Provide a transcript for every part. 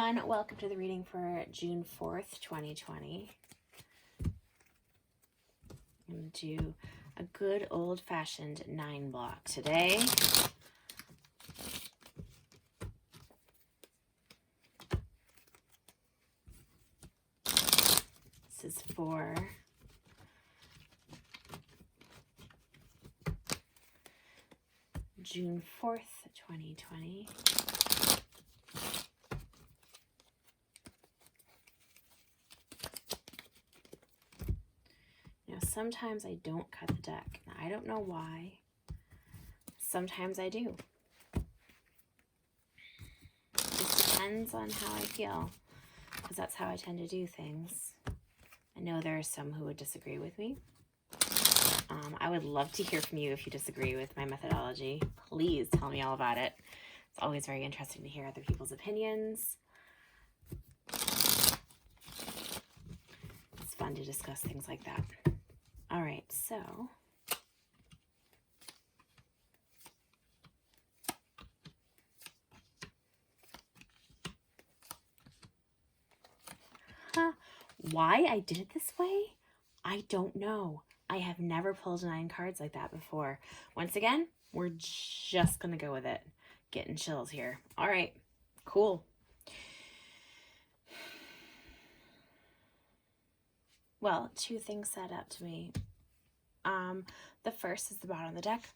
everyone, welcome to the reading for June 4th, 2020. I'm going to do a good old-fashioned 9 block today. This is for June 4th, 2020. Sometimes I don't cut the deck. Now, I don't know why. Sometimes I do. It depends on how I feel, because that's how I tend to do things. I know there are some who would disagree with me. I would love to hear from you if you disagree with my methodology. Please tell me all about it. It's always very interesting to hear other people's opinions. It's fun to discuss things like that. All right, so why I did it this way, I don't know. I have never pulled 9 cards like that before. Once again, we're just going to go with it. Getting chills here. All right, cool. Well, 2 things set up to me. The first is the bottom of the deck,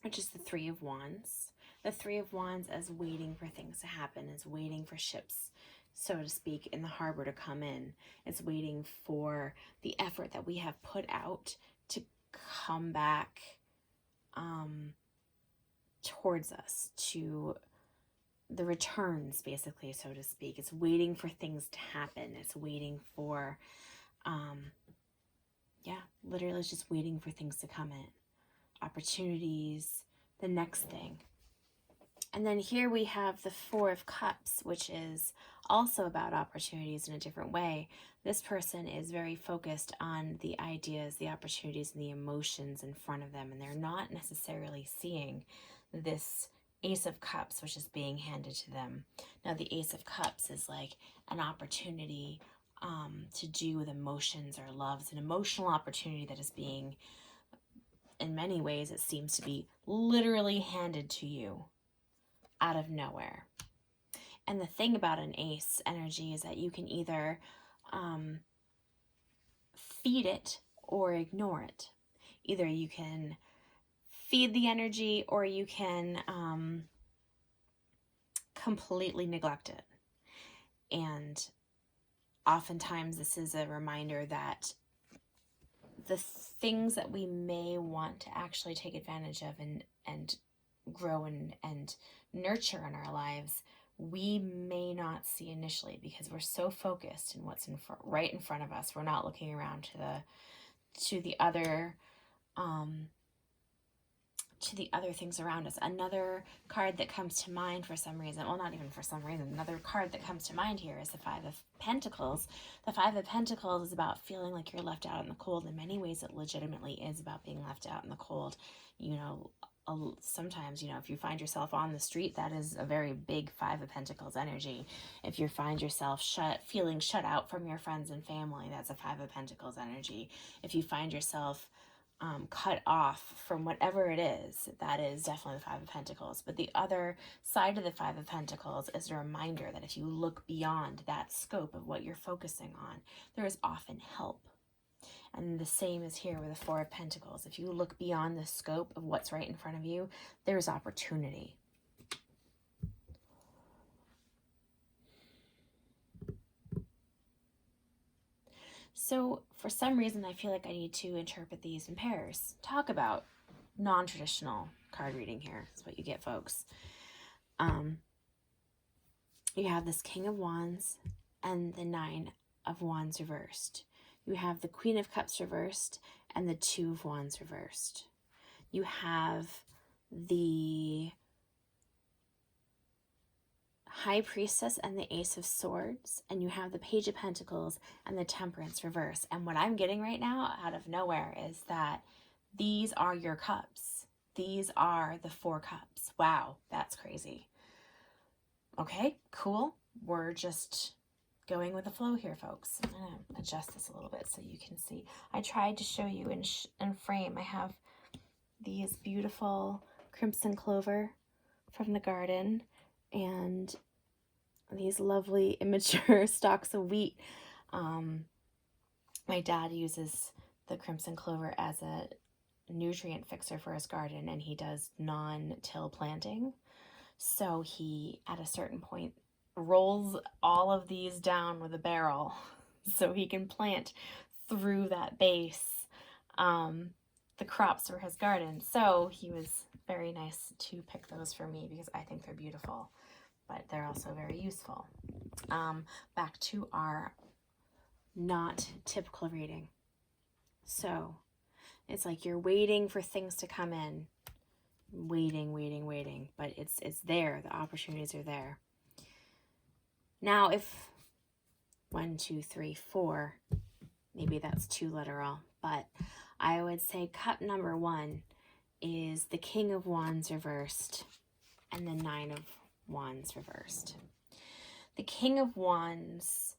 which is the 3 of Wands. The 3 of Wands as waiting for things to happen, is waiting for ships, so to speak, in the harbor to come in. It's waiting for the effort that we have put out to come back towards us, to the returns, basically, so to speak. It's waiting for things to happen. It's waiting for, literally it's just waiting for things to come in. Opportunities, the next thing. And then here we have the 4 of Cups, which is also about opportunities in a different way. This person is very focused on the ideas, the opportunities, and the emotions in front of them, and they're not necessarily seeing this Ace of Cups, which is being handed to them. Now, the Ace of Cups is like an opportunity to do with emotions or love. It's an emotional opportunity that is being, in many ways, it seems to be literally handed to you out of nowhere. And the thing about an ace energy is that you can either feed it or ignore it. Either you can feed the energy or you can completely neglect it. And oftentimes this is a reminder that the things that we may want to actually take advantage of and grow and nurture in our lives, we may not see initially because we're so focused in what's right in front of us. We're not looking around to the other things around us. Another card that comes to mind for some reason, well, not even for some reason, another card that comes to mind here is the 5 of Pentacles. The 5 of Pentacles is about feeling like you're left out in the cold. In many ways, it legitimately is about being left out in the cold. Sometimes, if you find yourself on the street, that is a very big 5 of Pentacles energy. If you find yourself feeling shut out from your friends and family, that's a 5 of Pentacles energy. If you find yourself cut off from whatever it is, that is definitely the 5 of Pentacles. But the other side of the 5 of Pentacles is a reminder that if you look beyond that scope of what you're focusing on, there is often help. And the same is here with the 4 of Pentacles. If you look beyond the scope of what's right in front of you, there's opportunity. So for some reason, I feel like I need to interpret these in pairs. Talk about non-traditional card reading here. That's what you get, folks. You have this King of Wands and the 9 of Wands reversed. You have the Queen of Cups reversed and the 2 of Wands reversed. You have the High Priestess and the Ace of Swords, and you have the Page of Pentacles and the Temperance reverse. And what I'm getting right now out of nowhere is that these are your cups. These are the 4 cups. Wow, that's crazy. Okay, cool. we're just going with the flow here, folks. I'm going to adjust this a little bit so you can see. I tried to show you in frame. I have these beautiful crimson clover from the garden and these lovely immature stalks of wheat. My dad uses the crimson clover as a nutrient fixer for his garden, and he does non-till planting. So he, at a certain point, rolls all of these down with a barrel so he can plant through that base the crops for his garden. So he was very nice to pick those for me because I think they're beautiful, but they're also very useful. Back to our not typical reading. So it's like you're waiting for things to come in. Waiting, but it's there. The opportunities are there. Now, if 1, 2, 3, 4, maybe that's too literal, but I would say cup number 1 is the King of Wands reversed and the 9 of Wands reversed. The King of Wands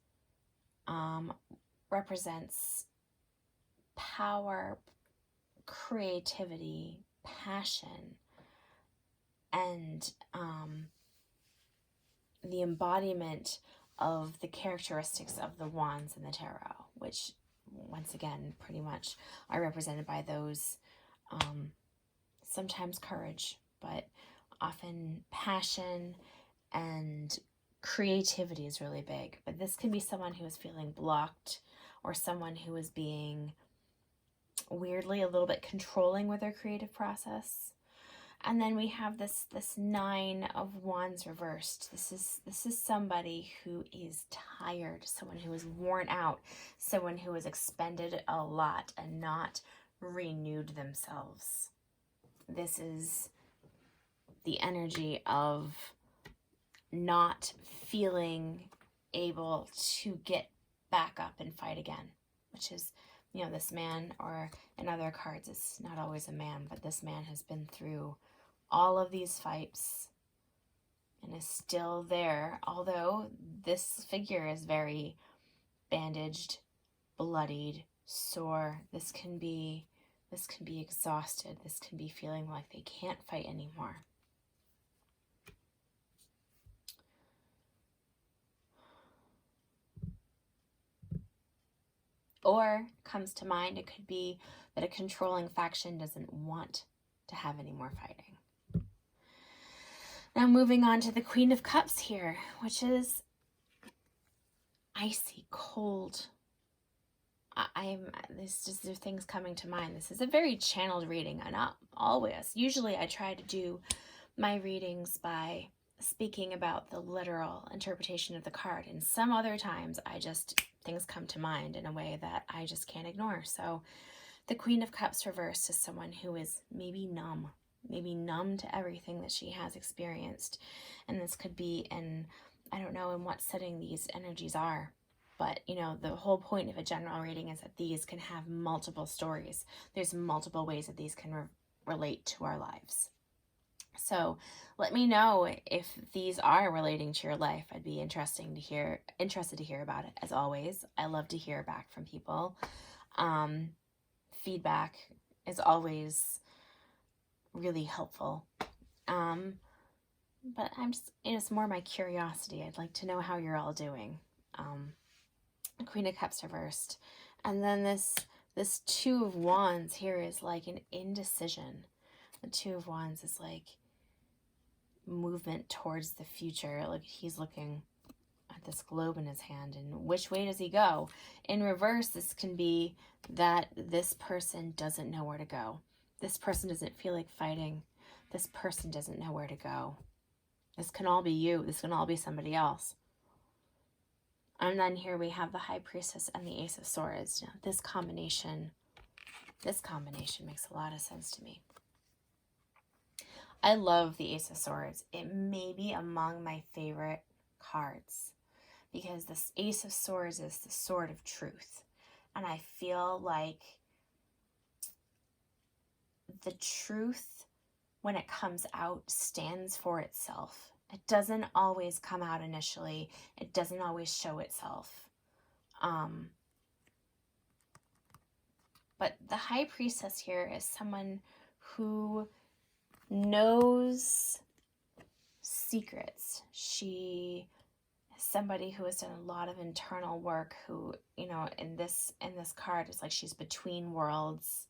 represents power, creativity, passion, and the embodiment of the characteristics of the wands in the tarot, which once again pretty much are represented by those sometimes courage, but often passion and creativity is really big. But this can be someone who is feeling blocked or someone who is being weirdly a little bit controlling with their creative process. And then we have this 9 of Wands reversed. This is somebody who is tired, someone who is worn out, someone who has expended a lot and not renewed themselves. This is the energy of not feeling able to get back up and fight again, which is, you know, this man, or in other cards, it's not always a man, but this man has been through all of these fights and is still there, although this figure is very bandaged, bloodied, sore. This can be exhausted. This can be feeling like they can't fight anymore. Or comes to mind, it could be that a controlling faction doesn't want to have any more fighting. Now moving on to the Queen of Cups here, which is icy cold. There's things coming to mind. This is a very channeled reading, and not always. Usually I try to do my readings by speaking about the literal interpretation of the card, and some other times things come to mind in a way that I just can't ignore. So the Queen of Cups reversed is someone who is maybe numb to everything that she has experienced. And this could be I don't know in what setting these energies are, but you know, the whole point of a general reading is that these can have multiple stories. There's multiple ways that these can relate to our lives. So let me know if these are relating to your life. I'd be interested to hear about it. As always, I love to hear back from people. Feedback is always really helpful. But it's more my curiosity. I'd like to know how you're all doing. Queen of Cups reversed. And then this 2 of Wands here is like an indecision. The 2 of Wands is like movement towards the future. Like he's looking at this globe in his hand, and which way does he go? In reverse, this can be that this person doesn't know where to go. This person doesn't feel like fighting. This person doesn't know where to go. This can all be you. This can all be somebody else. And then here we have the High Priestess and the Ace of Swords. Now, this combination makes a lot of sense to me. I love the Ace of Swords. It may be among my favorite cards because this Ace of Swords is the sword of truth. And I feel like the truth, when it comes out, stands for itself. It doesn't always come out initially. It doesn't always show itself. But the High Priestess here is someone who knows secrets. She is somebody who has done a lot of internal work, who, you know, in this card, it's like she's between worlds.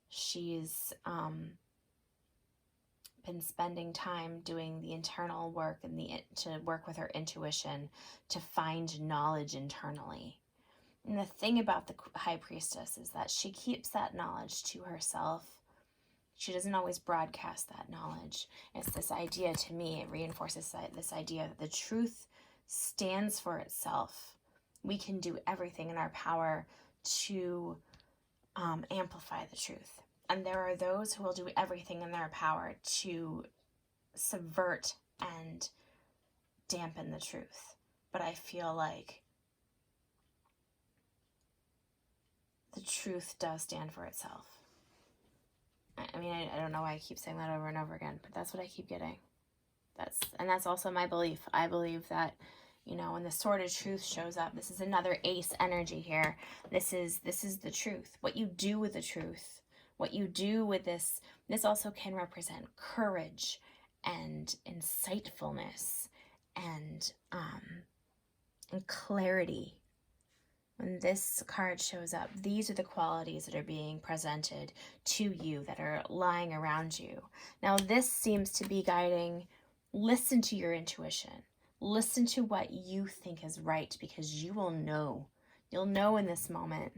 She's been spending time doing the internal work and to work with her intuition to find knowledge internally. And the thing about the High Priestess is that she keeps that knowledge to herself. She doesn't always broadcast that knowledge. It's this idea, to me, it reinforces this idea that the truth stands for itself. We can do everything in our power to amplify the truth. And there are those who will do everything in their power to subvert and dampen the truth. But I feel like the truth does stand for itself. I mean, I don't know why I keep saying that over and over again, but that's what I keep getting. That's also my belief. I believe that, you know, when the sword of truth shows up, this is another ace energy here. This is the truth. What you do with the truth, what you do with this also can represent courage and insightfulness and clarity. When this card shows up, these are the qualities that are being presented to you, that are lying around you. Now, this seems to be guiding, listen to your intuition. Listen to what you think is right, because you will know. You'll know in this moment.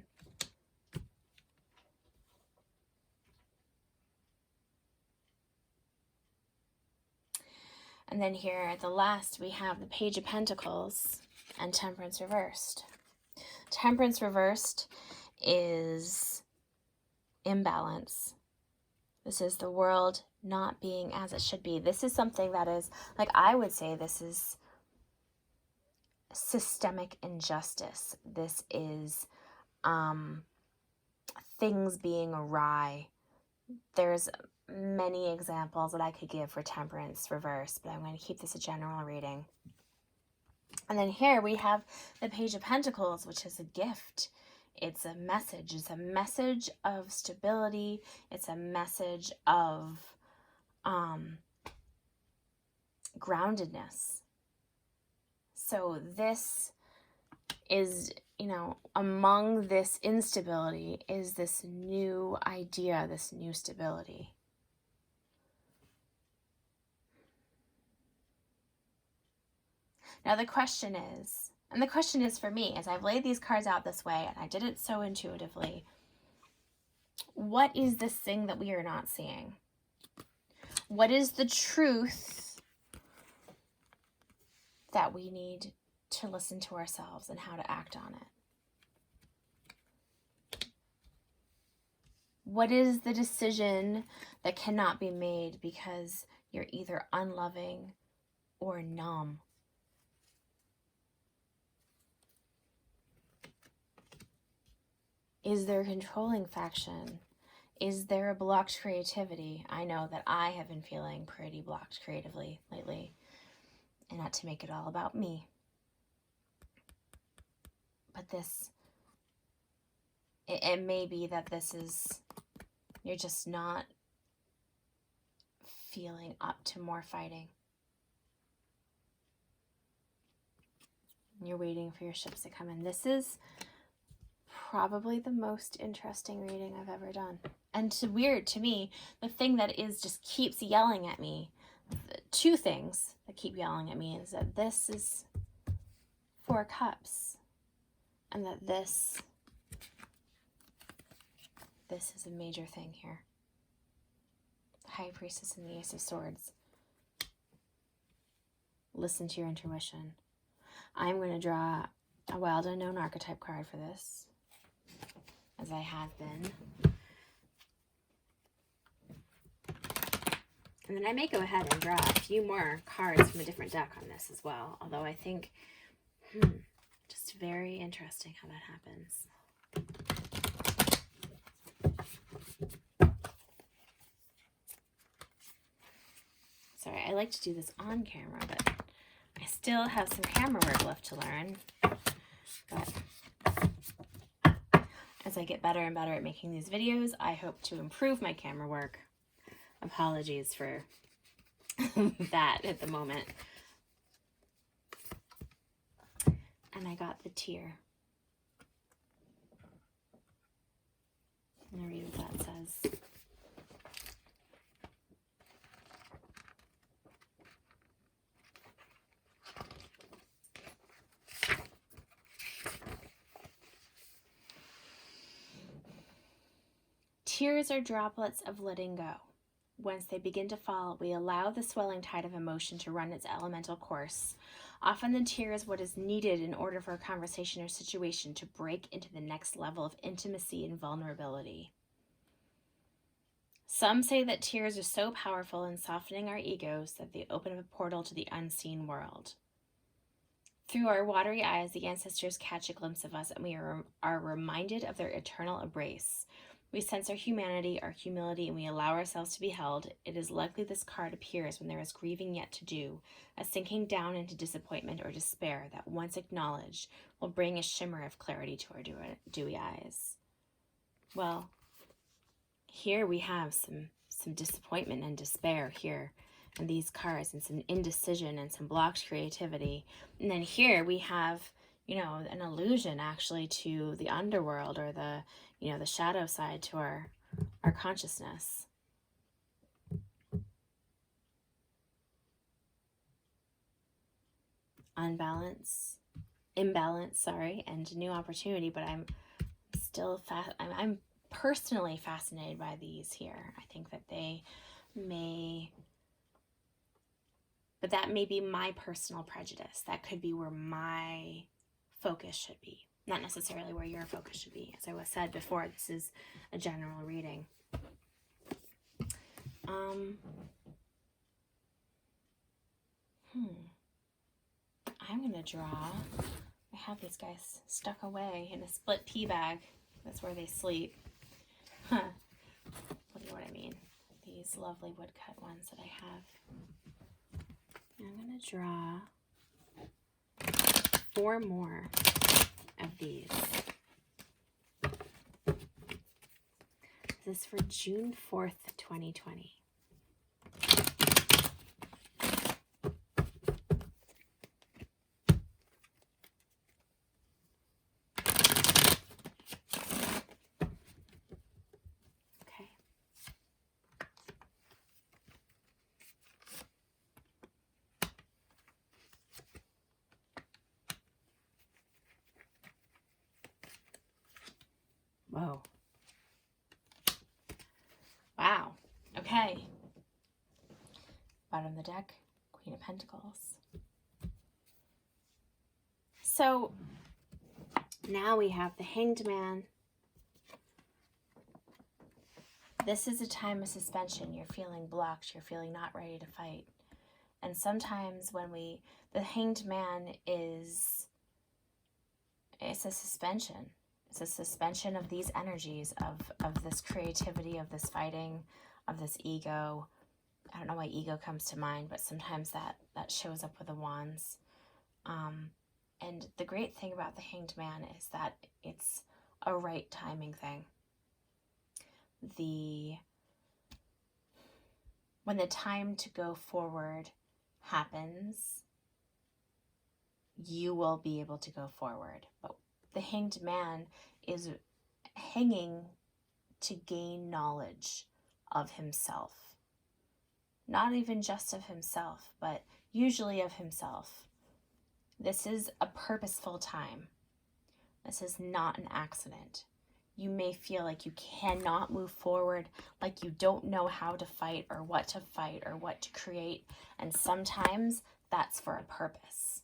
And then here at the last, we have the Page of Pentacles and Temperance reversed. Temperance reversed is imbalance. This is the world not being as it should be. This is something that is, like, I would say this is systemic injustice. This is things being awry. There's many examples that I could give for temperance reverse, but I'm going to keep this a general reading. And then here we have the Page of Pentacles, which is a gift. It's a message. It's a message of stability. It's a message of groundedness. So this is, you know, among this instability is this new idea, this new stability. Now the question is, and the question is for me, as I've laid these cards out this way, and I did it so intuitively, what is this thing that we are not seeing? What is the truth that we need to listen to ourselves and how to act on it? What is the decision that cannot be made because you're either unloving or numb? Is there a controlling faction? Is there a blocked creativity? I know that I have been feeling pretty blocked creatively lately. And not to make it all about me. But this, it may be that this is, you're just not feeling up to more fighting. You're waiting for your ships to come in. This is probably the most interesting reading I've ever done. And it's weird to me, the thing that is just keeps yelling at me, two things that keep yelling at me is that this is 4 cups and that this is a major thing here. The High Priestess and the Ace of Swords. Listen to your intuition. I'm going to draw a Wild Unknown archetype card for this, as I have been. And then I may go ahead and draw a few more cards from a different deck on this as well. Although I think, just very interesting how that happens. Sorry, I like to do this on camera, but I still have some camera work left to learn. But as I get better and better at making these videos, I hope to improve my camera work. Apologies for that at the moment. And I got the tear. I'm going to read what that says. Tears are droplets of letting go. Once they begin to fall, we allow the swelling tide of emotion to run its elemental course. Often the tear is what is needed in order for a conversation or situation to break into the next level of intimacy and vulnerability. Some say that tears are so powerful in softening our egos that they open up a portal to the unseen world. Through our watery eyes, the ancestors catch a glimpse of us, and we are reminded of their eternal embrace. We sense our humanity, our humility, and we allow ourselves to be held. It is likely this card appears when there is grieving yet to do, a sinking down into disappointment or despair that, once acknowledged, will bring a shimmer of clarity to our dewy eyes. Well, here we have some disappointment and despair here in these cards, and some indecision and some blocked creativity. And then here we have, an allusion actually to the underworld, or the shadow side to our consciousness. Imbalance, and new opportunity. But I'm still I'm personally fascinated by these here. I think that but that may be my personal prejudice. That could be where my focus should be, not necessarily where your focus should be. As I was said before, this is a general reading. I'm gonna draw. I have these guys stuck away in a split pea bag. That's where they sleep. Look at what I mean. These lovely woodcut ones that I have. I'm gonna draw 4 more of these. This is for June 4th, 2020. Okay. Whoa. Wow. Okay. Bottom of the deck, Queen of Pentacles. So now we have the Hanged Man. This is a time of suspension. You're feeling blocked. You're feeling not ready to fight. And sometimes when the Hanged Man it's a suspension. It's a suspension of these energies, of this creativity, of this fighting, of this ego. I don't know why ego comes to mind, but sometimes that shows up with the wands. And the great thing about the Hanged Man is that it's a right timing thing. When the time to go forward happens, you will be able to go forward. But the Hanged Man is hanging to gain knowledge of himself. Not even just of himself, but usually of himself. This is a purposeful time. This is not an accident. You may feel like you cannot move forward, like you don't know how to fight or what to create. And sometimes that's for a purpose.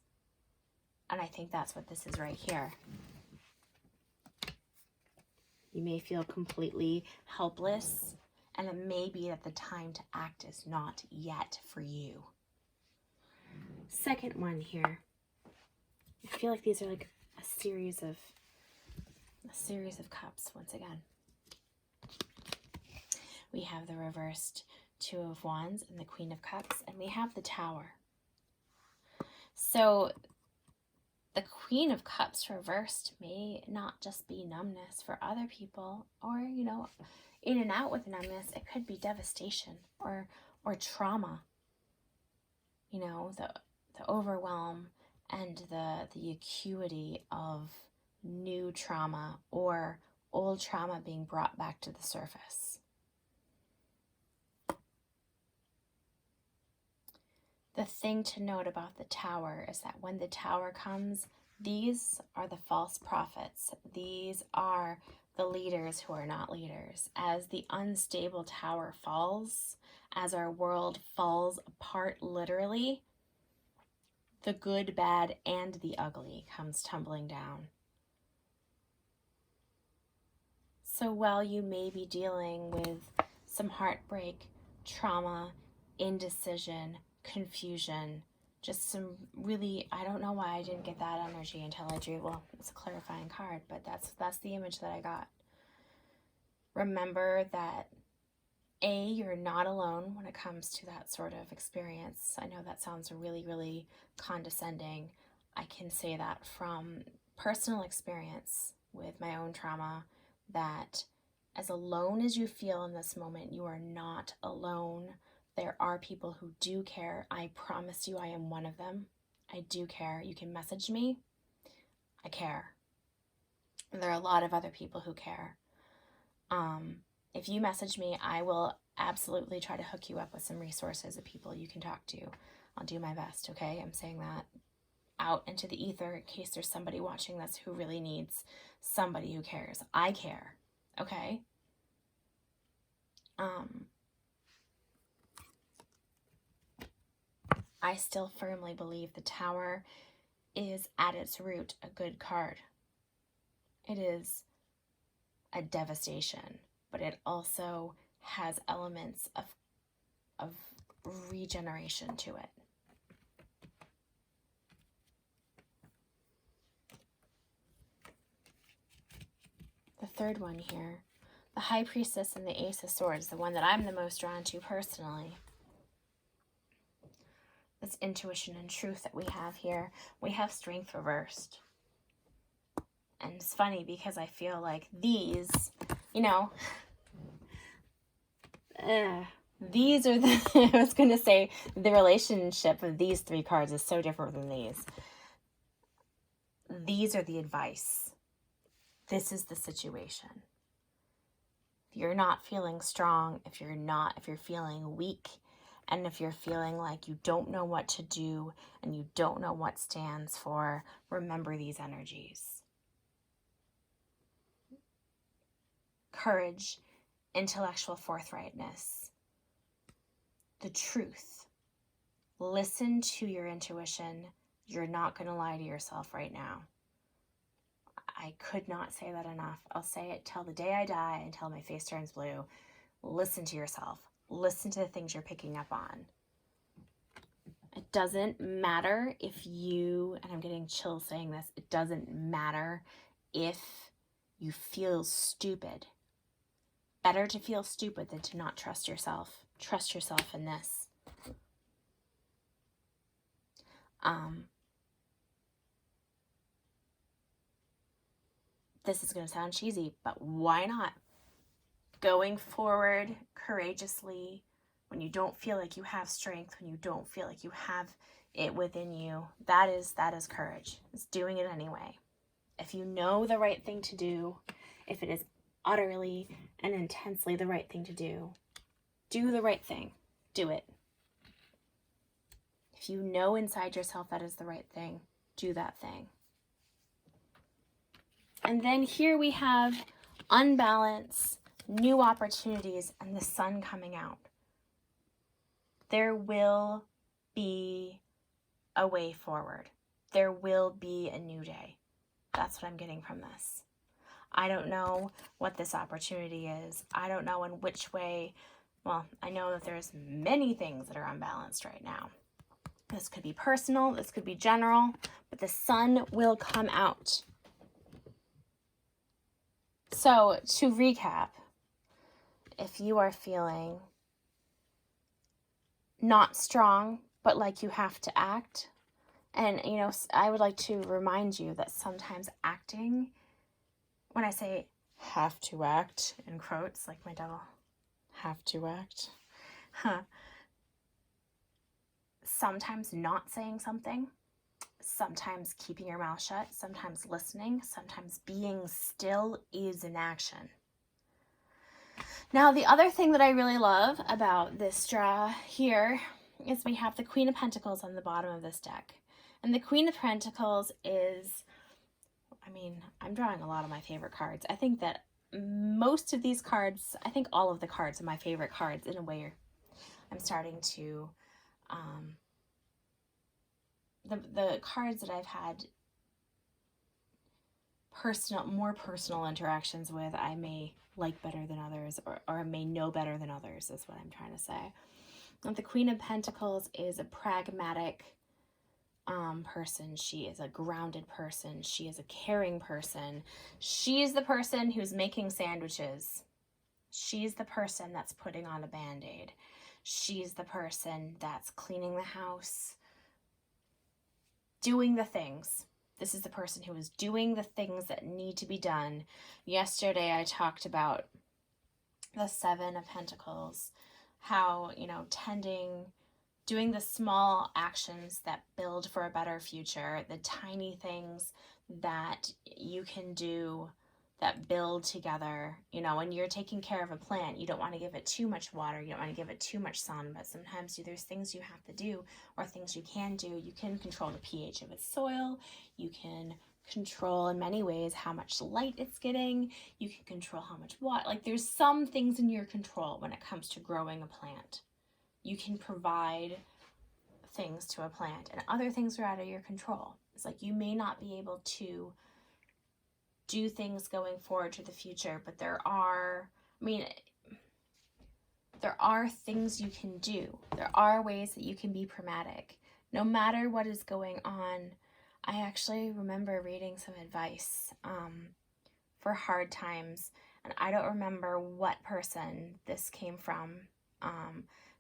And I think that's what this is right here. You may feel completely helpless, and it may be that the time to act is not yet for you. Second one here. I feel like these are like a series of cups once again. We have the reversed Two of Wands and the Queen of Cups, and we have the Tower. So the Queen of Cups reversed may not just be numbness for other people, or, you know, in and out with numbness. It could be devastation or trauma. You know, the overwhelm and the acuity of new trauma or old trauma being brought back to the surface. The thing to note about the Tower is that when the Tower comes, these are the false prophets. These are the leaders who are not leaders. As the unstable Tower falls, as our world falls apart literally, the good, bad, and the ugly comes tumbling down. So while you may be dealing with some heartbreak, trauma, indecision, confusion, just some really, I don't know why I didn't get that energy until I drew, well, it's a clarifying card, but that's the image that I got. Remember that you're not alone when it comes to that sort of experience. I know that sounds really, really condescending. I can say that from personal experience with my own trauma, that as alone as you feel in this moment, you are not alone. There are people who do care. I promise you I am one of them. I do care. You can message me. I care. And there are a lot of other people who care. If you message me, I will absolutely try to hook you up with some resources of people you can talk to. I'll do my best, okay? I'm saying that out into the ether in case there's somebody watching this who really needs somebody who cares. I care, okay? I still firmly believe the Tower is at its root a good card. It is a devastation, but it also has elements of regeneration to it. The third one here, the High Priestess and the Ace of Swords, the one that I'm the most drawn to personally. This intuition and truth that we have here. We have Strength reversed. And it's funny because I feel like these, you know, these are the, I was going to say, the relationship of these three cards is so different than these. These are the advice. This is the situation. If you're not feeling strong, if you're feeling weak, and if you're feeling like you don't know what to do and you don't know what stands for, remember these energies. Courage, intellectual forthrightness, the truth. Listen to your intuition. You're not going to lie to yourself right now. I could not say that enough. I'll say it till the day I die, until my face turns blue. Listen to yourself. Listen to the things you're picking up on. It doesn't matter if you, and I'm getting chills saying this, it doesn't matter if you feel stupid. Better to feel stupid than to not trust yourself. Trust yourself in this. This is going to sound cheesy, but why not? Going forward courageously when you don't feel like you have strength, when you don't feel like you have it within you, that is courage. It's doing it anyway. If you know the right thing to do, if it is utterly and intensely the right thing to do the right thing. Do it. If you know inside yourself that is the right thing, do that thing. And then here we have unbalance, new opportunities, and the sun coming out. There will be a way forward. There will be a new day. That's what I'm getting from this. I don't know what this opportunity is. I don't know in which way. Well, I know that there's many things that are unbalanced right now. This could be personal, this could be general, but the sun will come out. So, to recap, if you are feeling not strong, but like you have to act. And, you know, I would like to remind you that sometimes acting, when I say have to act, in quotes, like my devil, have to act, sometimes not saying something, sometimes keeping your mouth shut, sometimes listening, sometimes being still is an action. Now, the other thing that I really love about this draw here is we have the Queen of Pentacles on the bottom of this deck. And the Queen of Pentacles is, I mean, I'm drawing a lot of my favorite cards. I think that most of these cards, I think all of the cards are my favorite cards in a way. I'm starting to, the cards that I've had more personal interactions with, I may like better than others, or may know better than others, is what I'm trying to say. And the Queen of Pentacles is a pragmatic person. She is a grounded person. She is a caring person. She's the person who's making sandwiches. She's the person that's putting on a Band-Aid. She's the person that's cleaning the house, doing the things. This is the person who is doing the things that need to be done. Yesterday I talked about the Seven of Pentacles, how, you know, doing the small actions that build for a better future, the tiny things that you can do that build together. You know, when you're taking care of a plant, you don't want to give it too much water, you don't want to give it too much sun, but sometimes there's things you have to do, or things you can do. You can control the pH of its soil, you can control in many ways how much light it's getting, you can control how much water. Like, there's some things in your control when it comes to growing a plant. You can provide things to a plant, and other things are out of your control. It's like you may not be able to do things going forward to the future, but there are things you can do. There are ways that you can be pragmatic. No matter what is going on, I actually remember reading some advice for hard times, and I don't remember what person this came from,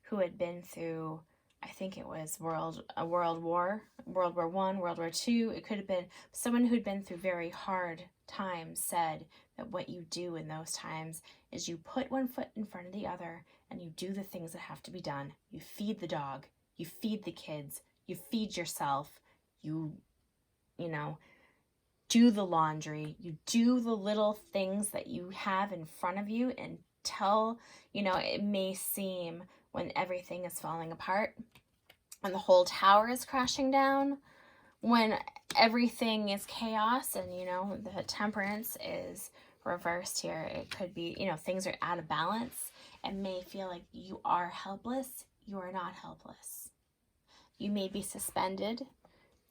who had been through, I think it was World War I, World War II. It could have been someone who'd been through very hard times, said that what you do in those times is you put one foot in front of the other and you do the things that have to be done. You feed the dog, you feed the kids, you feed yourself, you know, do the laundry, you do the little things that you have in front of you until, you know, it may seem when everything is falling apart, when the whole tower is crashing down, when everything is chaos and, you know, the temperance is reversed here. It could be, you know, things are out of balance and may feel like you are helpless. You are not helpless. You may be suspended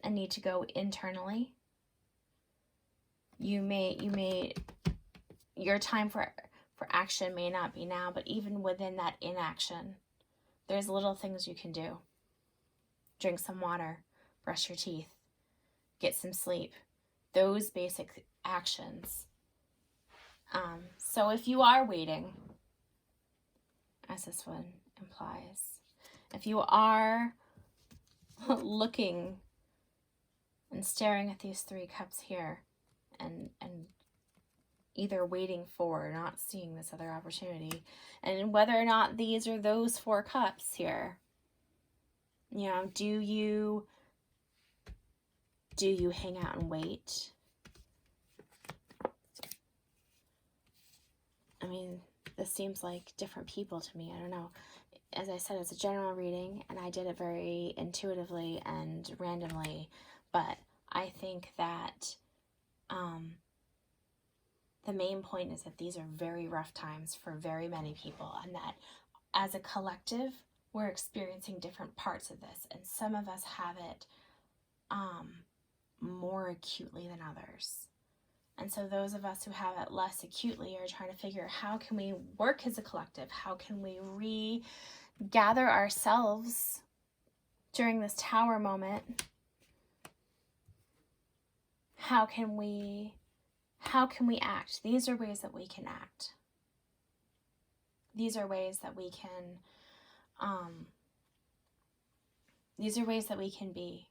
and need to go internally. Your time for action may not be now, but even within that inaction, there's little things you can do. Drink some water, brush your teeth, get some sleep, those basic actions. So if you are waiting, as this one implies, if you are looking and staring at these three cups here and either waiting for or not seeing this other opportunity, and whether or not these are those four cups here, you know, do you hang out and wait? I mean, this seems like different people to me. I don't know. As I said, it's a general reading, and I did it very intuitively and randomly, but I think that the main point is that these are very rough times for very many people, and that as a collective, we're experiencing different parts of this, and some of us have it more acutely than others. And so those of us who have it less acutely are trying to figure out, how can we work as a collective? How can we regather ourselves during this tower moment? How can we act? These are ways that we can act. These are ways that we can These are ways that we can be.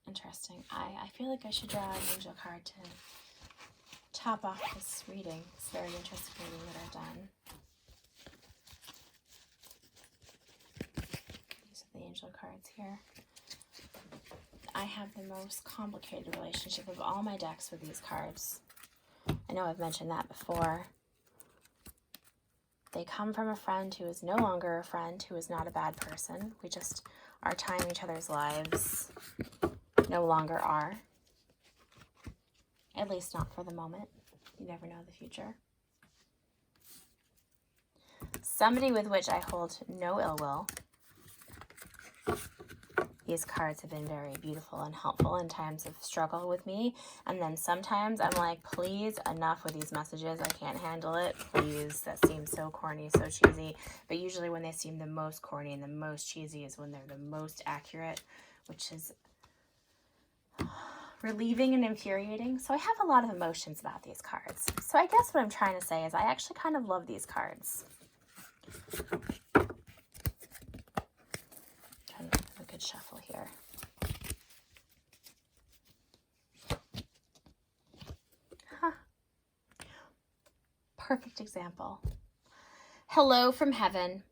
Interesting. I feel like I should draw an angel card to top off this reading. It's a very interesting reading that I've done. These are the angel cards here. I have the most complicated relationship of all my decks with these cards. I know I've mentioned that before. They come from a friend who is no longer a friend, who is not a bad person. We just are tying each other's lives. No longer are. At least not for the moment. You never know the future. Somebody with which I hold no ill will. These cards have been very beautiful and helpful in times of struggle with me. And then sometimes I'm like, please, enough with these messages. I can't handle it. Please, that seems so corny, so cheesy. But usually when they seem the most corny and the most cheesy is when they're the most accurate, which is relieving and infuriating. So I have a lot of emotions about these cards. So I guess what I'm trying to say is I actually kind of love these cards. A good shuffle here. Perfect example. Hello from heaven.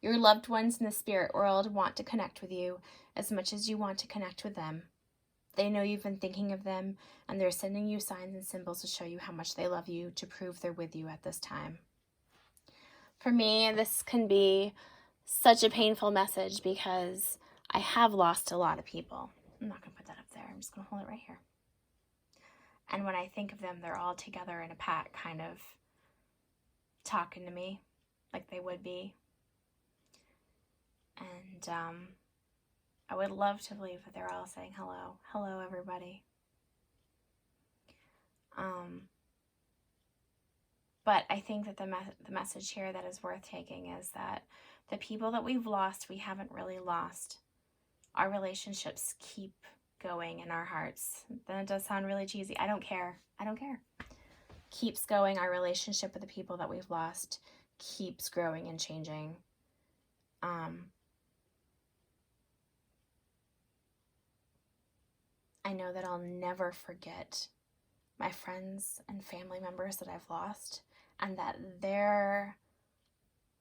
Your loved ones in the spirit world want to connect with you as much as you want to connect with them. They know you've been thinking of them, and they're sending you signs and symbols to show you how much they love you, to prove they're with you at this time. For me, this can be such a painful message because I have lost a lot of people. I'm not going to put that up there. I'm just going to hold it right here. And when I think of them, they're all together in a pack, kind of talking to me like they would be. And I would love to believe that they're all saying hello. Hello, everybody. But I think that the message here that is worth taking is that the people that we've lost, we haven't really lost. Our relationships keep going in our hearts. Then it does sound really cheesy. I don't care. I don't care. Keeps going. Our relationship with the people that we've lost keeps growing and changing. I know that I'll never forget my friends and family members that I've lost, and that their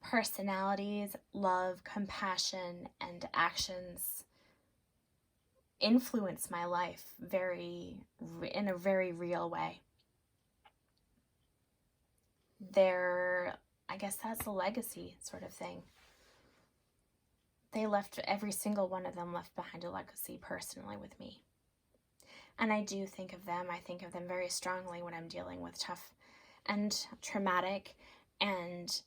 personalities, love, compassion, and actions influence my life in a very real way. I guess that's a legacy sort of thing. Every single one of them left behind a legacy personally with me. And I do think of them. I think of them very strongly when I'm dealing with tough and traumatic and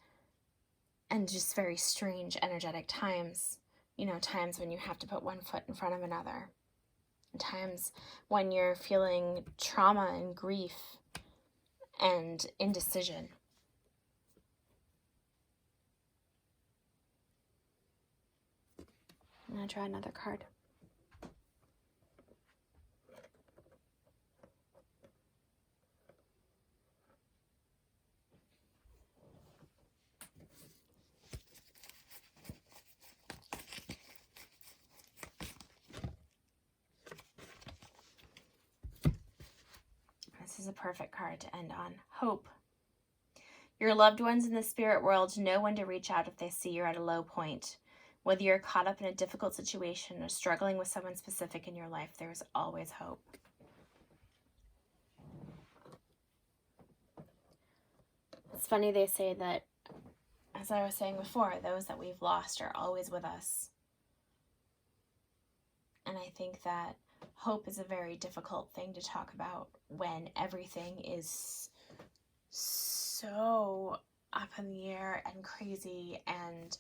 just very strange energetic times. You know, times when you have to put one foot in front of another. Times when you're feeling trauma and grief and indecision. I'm going to draw another card. This is a perfect card to end on. Hope. Your loved ones in the spirit world know when to reach out if they see you're at a low point. Whether you're caught up in a difficult situation or struggling with someone specific in your life, there's always hope. It's funny they say that, as I was saying before, those that we've lost are always with us. And I think that hope is a very difficult thing to talk about when everything is so up in the air and crazy, and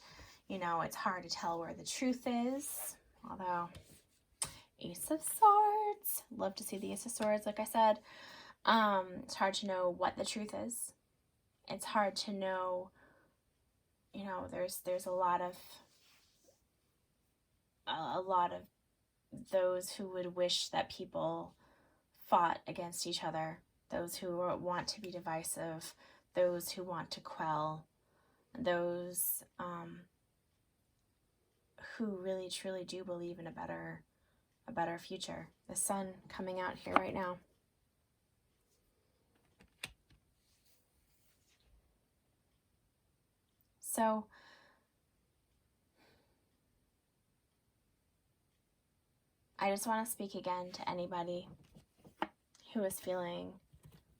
it's hard to tell where the truth is. Although, Ace of Swords, love to see the Ace of Swords, like I said. It's hard to know what the truth is. It's hard to know, there's a lot of those who would wish that people fought against each other, those who want to be divisive, those who want to quell, those who really truly do believe in a better future. The sun coming out here right now. So I just want to speak again to anybody who is feeling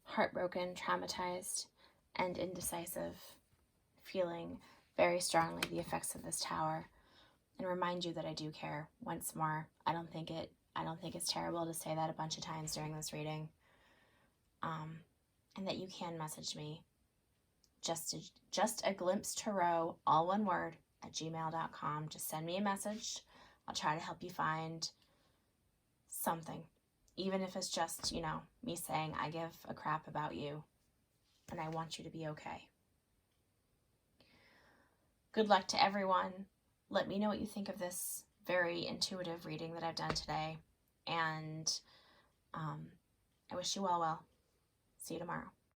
heartbroken, traumatized, and indecisive, feeling very strongly the effects of this tower, and remind you that I do care. Once more, I don't think it's terrible to say that a bunch of times during this reading, and that you can message me. Just a glimpse tarot, all one word, at gmail.com. Just send me a message. I'll try to help you find something, even if it's just, me saying I give a crap about you and I want you to be okay. Good luck to everyone. Let me know what you think of this very intuitive reading that I've done today, and I wish you all well. See you tomorrow.